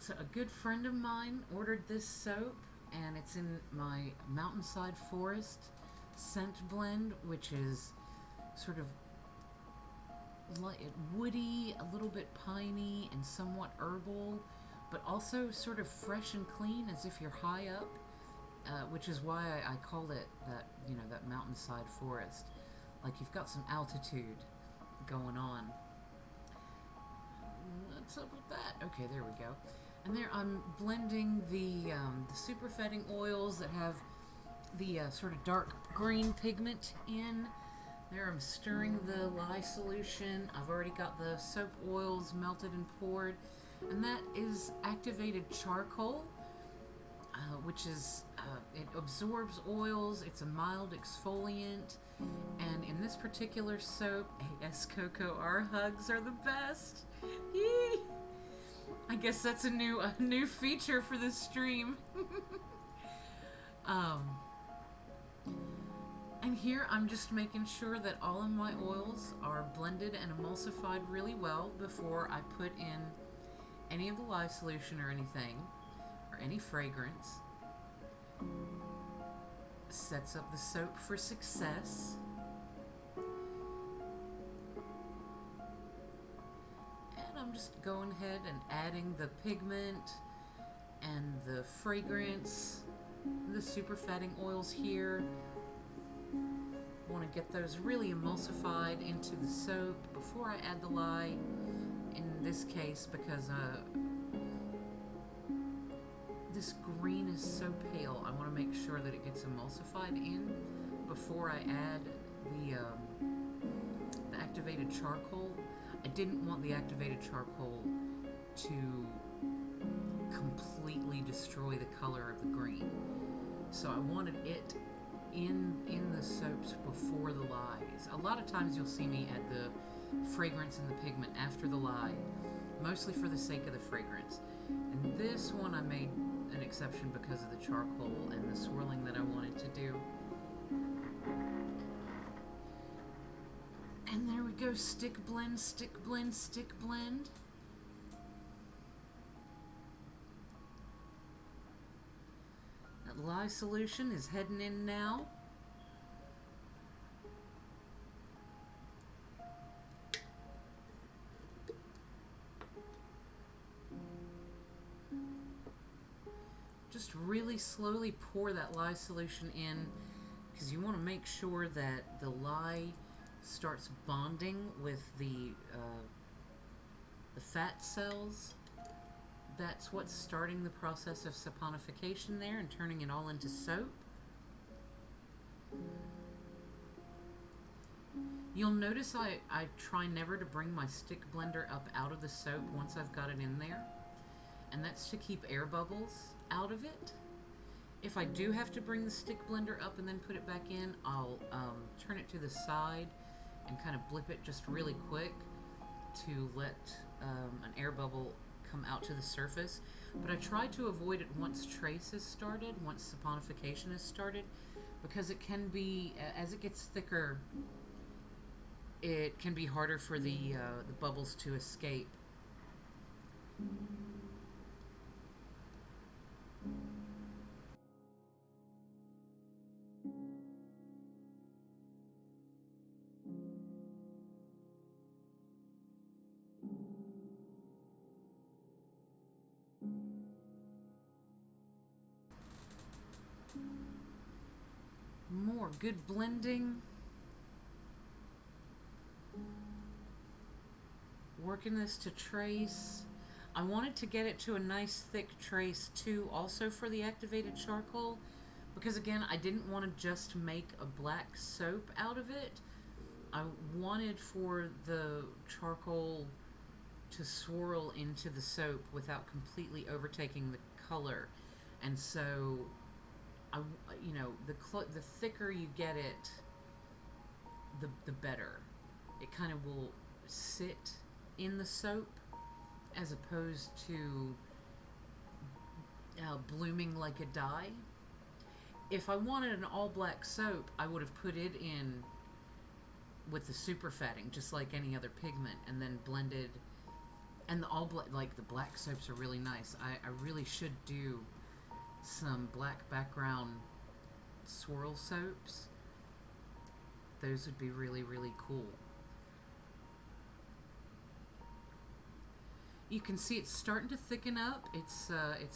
So a good friend of mine ordered this soap, and it's in my Mountainside Forest scent blend, which is sort of light, woody, a little bit piney, and somewhat herbal, but also sort of fresh and clean, as if you're high up. Which is why I called it that. That Mountainside Forest, like you've got some altitude going on. What's up with that? Okay, there we go. And there I'm blending the superfetting oils that have the sort of dark green pigment in. There I'm stirring the lye solution. I've already got the soap oils melted and poured. And that is activated charcoal, which is, it absorbs oils, it's a mild exfoliant, and in this particular soap, AS Coco, our hugs are the best. Yee! I guess that's a new feature for this stream. And here I'm just making sure that all of my oils are blended and emulsified really well before I put in any of the lye solution or anything, or any fragrance. Sets up the soap for success. And I'm just going ahead and adding the pigment and the fragrance, the superfatting oils here. Want to get those really emulsified into the soap before I add the lye. In this case, because this green is so pale, I want to make sure that it gets emulsified in before I add the activated charcoal. I didn't want the activated charcoal to completely destroy the color of the green, so I wanted it in the soaps before the lyes. A lot of times you'll see me add the fragrance and the pigment after the lye, mostly for the sake of the fragrance. And this one I made an exception because of the charcoal and the swirling that I wanted to do. And there we go, stick blend, stick blend, stick blend. That lye solution is heading in now. Just really slowly pour that lye solution in, because you want to make sure that the lye starts bonding with the fat cells. That's what's starting the process of saponification there and turning it all into soap. You'll notice I try never to bring my stick blender up out of the soap once I've got it in there, and that's to keep air bubbles out of it. If I do have to bring the stick blender up and then put it back in, I'll turn it to the side and kind of blip it just really quick to let an air bubble come out to the surface. But I try to avoid it once trace is started, once saponification is started, because it can be, as it gets thicker, it can be harder for the bubbles to escape. More good blending. Working this to trace. I wanted to get it to a nice thick trace too, also for the activated charcoal, because again, I didn't want to just make a black soap out of it. I wanted for the charcoal to swirl into the soap without completely overtaking the color. And so the thicker you get it, the better. It kind of will sit in the soap as opposed to blooming like a dye. If I wanted an all black soap, I would have put it in with the superfatting, just like any other pigment, and then blended And the all black, like the black soaps are really nice. I really should do some black background swirl soaps. Those would be really, really cool. You can see it's starting to thicken up. It's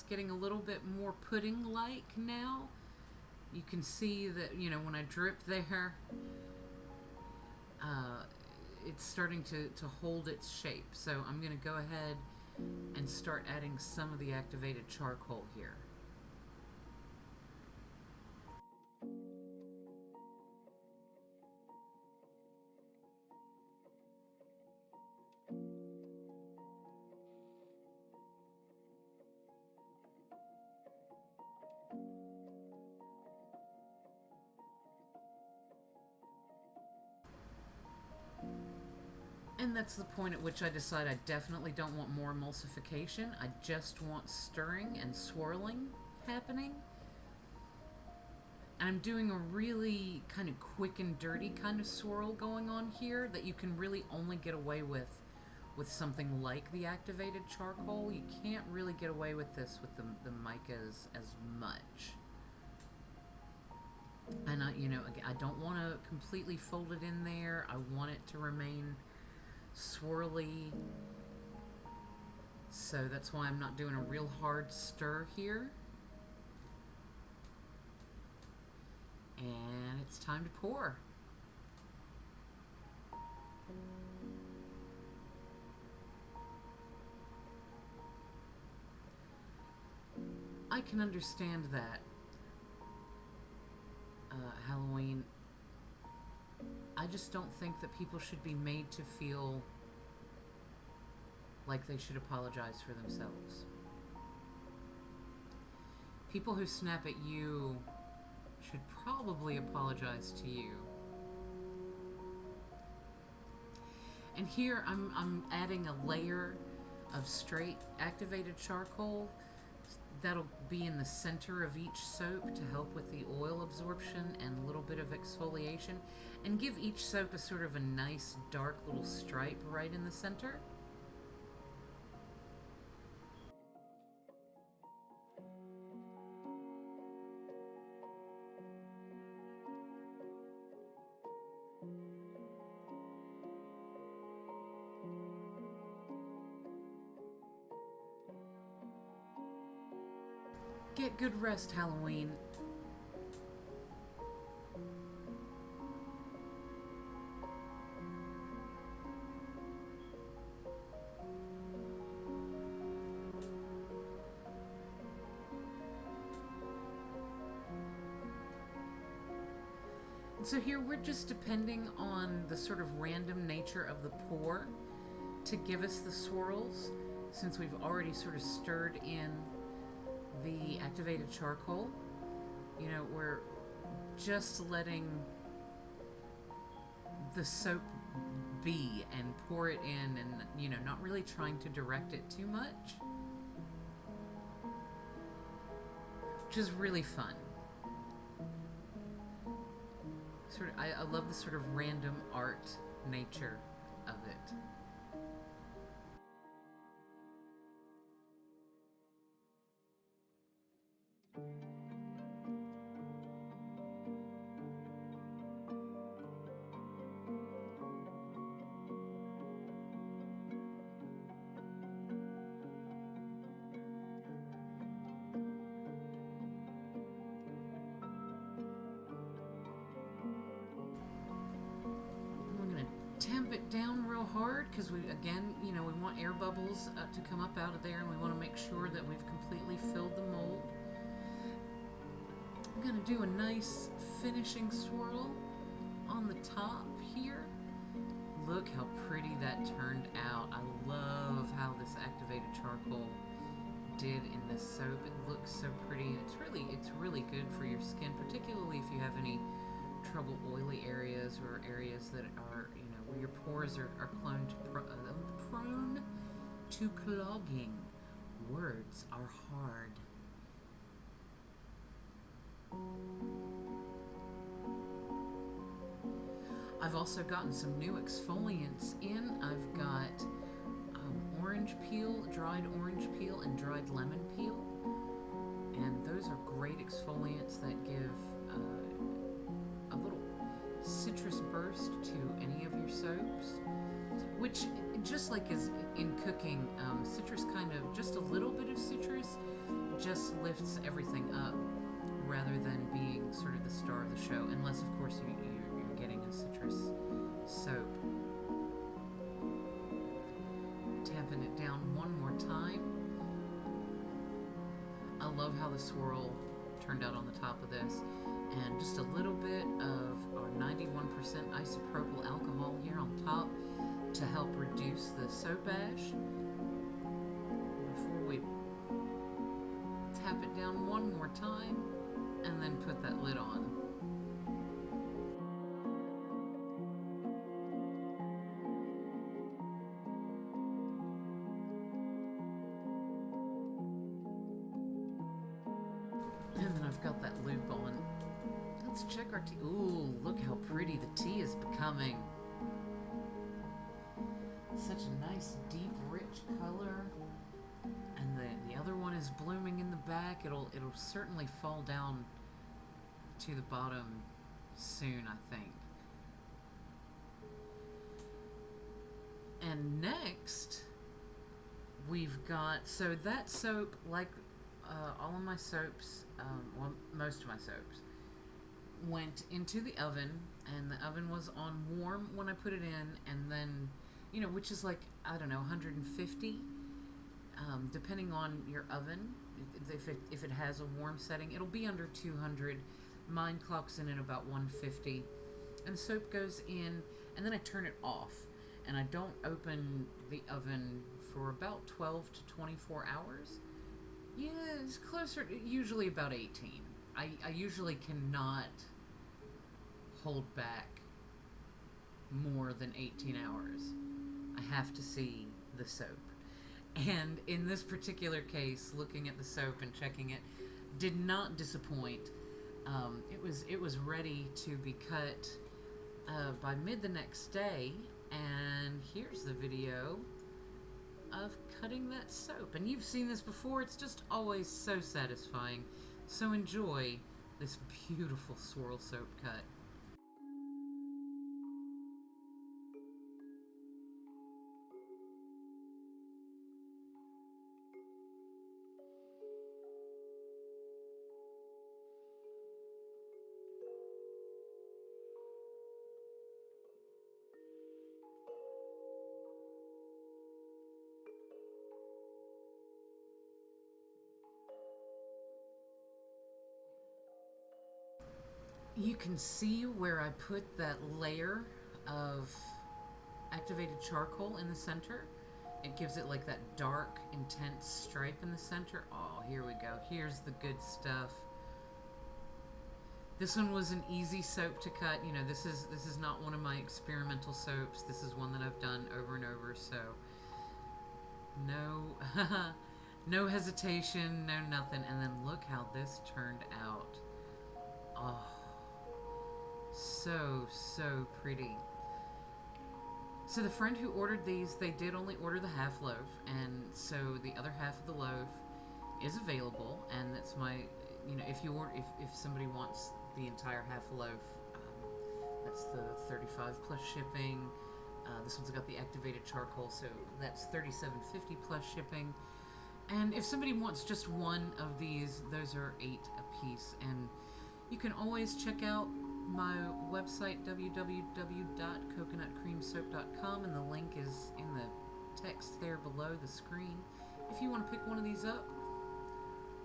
getting a little bit more pudding-like now. You can see that, you know, when I drip there, it's starting to hold its shape. So I'm going to go ahead and start adding some of the activated charcoal here. And that's the point at which I decide I definitely don't want more emulsification. I just want stirring and swirling happening. And I'm doing a really kind of quick and dirty kind of swirl going on here that you can really only get away with something like the activated charcoal. You can't really get away with this with the micas as much. And I, you know, I don't want to completely fold it in there. I want it to remain swirly. So that's why I'm not doing a real hard stir here. And it's time to pour. I can understand that. Halloween, I just don't think that people should be made to feel like they should apologize for themselves. People who snap at you should probably apologize to you. And here I'm adding a layer of straight activated charcoal. That'll be in the center of each soap to help with the oil absorption and a little bit of exfoliation, and give each soap a sort of a nice dark little stripe right in the center. Get good rest, Halloween. So here we're just depending on the sort of random nature of the pour to give us the swirls, since we've already sort of stirred in the activated charcoal. You know, we're just letting the soap be and pour it in, and, you know, not really trying to direct it too much, which is really fun. Sort of, I love the sort of random art nature of it. Tamp it down real hard because we, again, you know, we want air bubbles to come up out of there, and we want to make sure that we've completely filled the mold. I'm going to do a nice finishing swirl on the top here. Look how pretty that turned out. I love how this activated charcoal did in this soap. It looks so pretty. It's really good for your skin, particularly if you have any trouble oily areas or areas that are, you know, where your pores are prone to clogging. Words are hard. I've also gotten some new exfoliants in. I've got orange dried orange peel and dried lemon peel. And those are great exfoliants that give a little citrus burst to any of your soaps. Which, just like as in cooking, citrus kind of, just a little bit of citrus just lifts everything up rather than being sort of the star of the show, unless of course you're getting a citrus soap. Tapping it down one more time. I love how the swirl turned out on the top of this, and just a little bit of our 91% isopropyl alcohol here on top to help reduce the soap ash before we tap it down one more time and then put that lid on. And then I've got that lube on. Let's check our tea. Ooh, look how pretty the tea is becoming. Such a nice, deep, rich color. And the other one is blooming in the back. It'll certainly fall down to the bottom soon, I think. And next, we've got, so that soap, like all of my soaps, well, most of my soaps, went into the oven, and the oven was on warm when I put it in, and then, you know, which is like, I don't know, 150, depending on your oven. If it has a warm setting, it'll be under 200. Mine clocks in at about 150, and soap goes in, and then I turn it off, and I don't open the oven for about 12 to 24 hours. Yeah, it's closer, usually about 18. I usually cannot hold back more than 18 hours. I have to see the soap. And in this particular case, looking at the soap and checking it did not disappoint. It was ready to be cut by mid the next day, and here's the video of cutting that soap. And you've seen this before. It's just always so satisfying. So enjoy this beautiful swirl soap cut. You can see where I put that layer of activated charcoal in the center. It gives it like that dark, intense stripe in the center. Oh, here we go. Here's the good stuff. This one was an easy soap to cut. You know, this is not one of my experimental soaps. This is one that I've done over and over, so no no hesitation, no nothing. And then look how this turned out. Oh, so pretty. So the friend who ordered these, they did only order the half loaf, and so the other half of the loaf is available, and that's my, you know, if somebody wants the entire half a loaf, that's the 35 plus shipping. This one's got the activated charcoal, so that's $37.50 plus shipping. And if somebody wants just one of these, those are $8 a piece. And you can always check out my website, www.coconutcreamsoap.com, and the link is in the text there below the screen if you want to pick one of these up.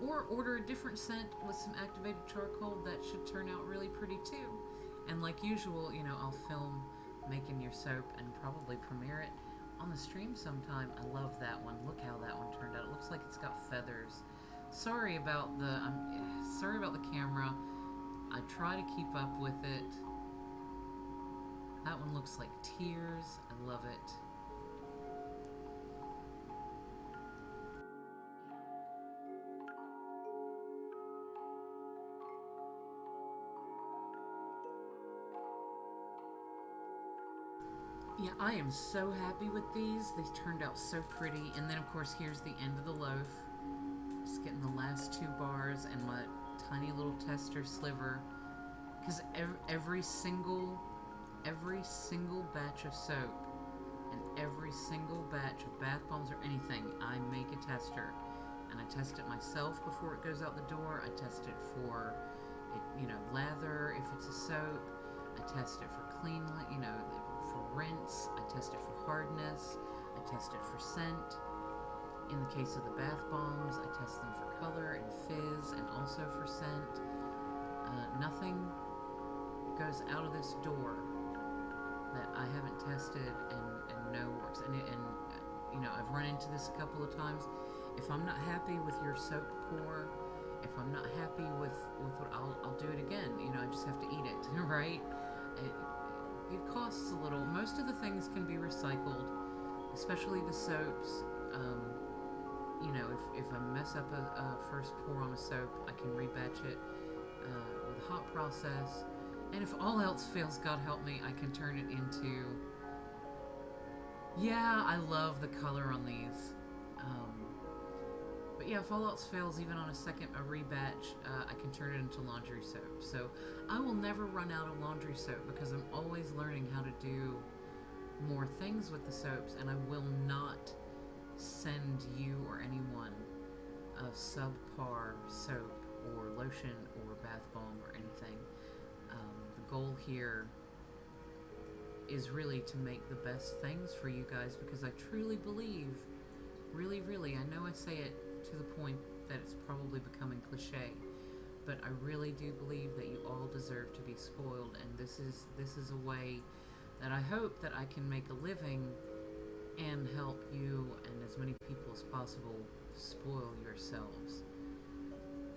Or order a different scent with some activated charcoal. That should turn out really pretty too. And like usual, you know, I'll film making your soap and probably premiere it on the stream sometime. I love that one. Look how that one turned out. It looks like it's got feathers. Sorry about the camera. I try to keep up with it. That one looks like tears. I love it. Yeah, I am so happy with these. They turned out so pretty. And then, of course, here's the end of the loaf. Just getting the last 2 bars and my tiny little tester sliver. Because every single batch of soap and every single batch of bath bombs or anything, I make a tester. And I test it myself before it goes out the door. I test it for, lather if it's a soap. I test it for clean, for rinse. I test it for hardness. I test it for scent. In the case of the bath bombs, I test them for color and fizz and also for scent. Nothing goes out of this door that I haven't tested and know works. I've run into this a couple of times. If I'm not happy with your soap pour, if I'm not happy with what, I'll do it again. I just have to eat it, right? It costs a little. Most of the things can be recycled, especially the soaps. If I mess up a first pour on a soap, I can rebatch it with a hot process. And if all else fails, God help me, I can turn it into... Yeah, I love the color on these. But yeah, if all else fails, even on a rebatch, I can turn it into laundry soap. So I will never run out of laundry soap because I'm always learning how to do more things with the soaps, and I will not send you or anyone a subpar soap or lotion or bath bomb or anything. The goal here is really to make the best things for you guys, because I truly believe, really, I know I say it to the point that it's probably becoming cliche, but I really do believe that you all deserve to be spoiled, and this is a way that I hope that I can make a living and help you and as many people as possible spoil yourselves.